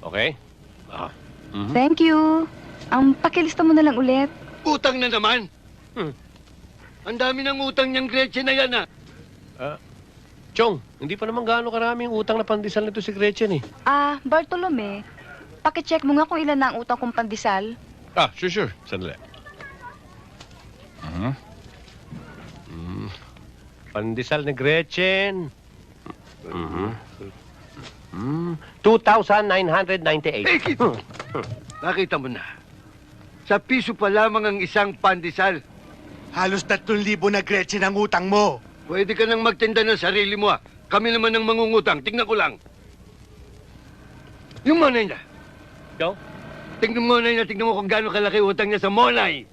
Okay? Thank you. Pakilista mo na lang ulit. Utang na naman. Ang dami ng utang niyang Gretchen na yan, Chong, hindi pa naman gaano karami yung utang na pandesal nito si Gretchen eh. Bartolome, pakicheck mo nga kung ilan na ang utang kong pandesal. Sure. Sandali. Pandesal ni Gretchen. 2,998. Nakita mo na. Sa piso pa lamang ang isang pandesal. Halos 3,000 na Gretchen ang utang mo. Pwede ka nang magtinda ng sarili mo, Kami naman ang mangungutang. Tingnan ko lang. Yung monay niya. Ikaw? Tingnan mo monay niya. Tingnan mo kung gaano kalaki utang niya sa monay.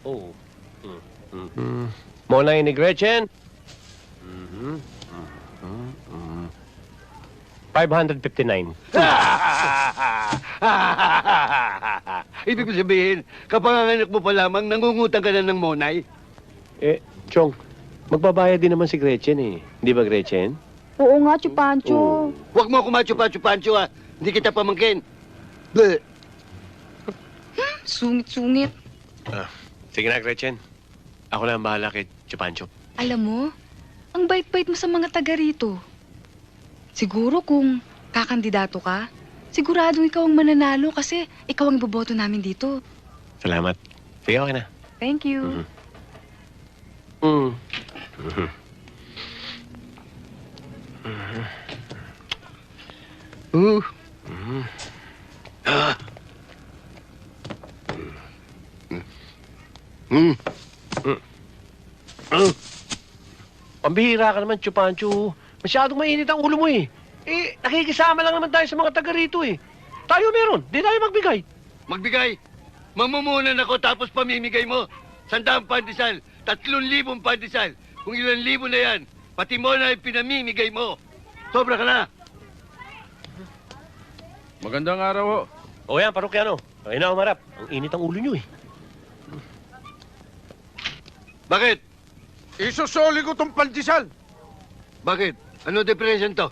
Oo. Monay ni Gretchen. 559. Ibig ko sabihin, kapanganak mo pa lamang, nangungutang ka na ng monay. Chong, magbabayad din naman si Gretchen eh. Di ba, Gretchen? Oo nga, Chupancho. Huwag mo ako machupa-chupancho, Hindi kita pamangkin. Bleh. Sungit-sungit. Sige na, Gretchen. Ako na ang bahala kay Chupancho. Alam mo, ang bait-bait mo sa mga taga rito. Siguro kung kakandidato ka, siguradong ikaw ang mananalo kasi ikaw ang iboboto namin dito. Salamat. Sige, okay na. Thank you. Pambihira ka naman, Chupancho. Masyadong mainit ang ulo mo eh. Nakikisama lang naman tayo sa mga taga rito eh. Tayo meron, di tayo magbigay. Magbigay. Mamumunan ako tapos pamimigay mo. 100 pandesal, 3,000 pandesal. Kung ilan libo na yan, pati mo na yung pinamimigay mo. Sobra ka na. Magandang araw ho. O yan, parokyano. Ayun na umarap. Ang init ang ulo nyo eh. Bakit? Isusoli ko tong pandesal. Bakit? Ano depression to?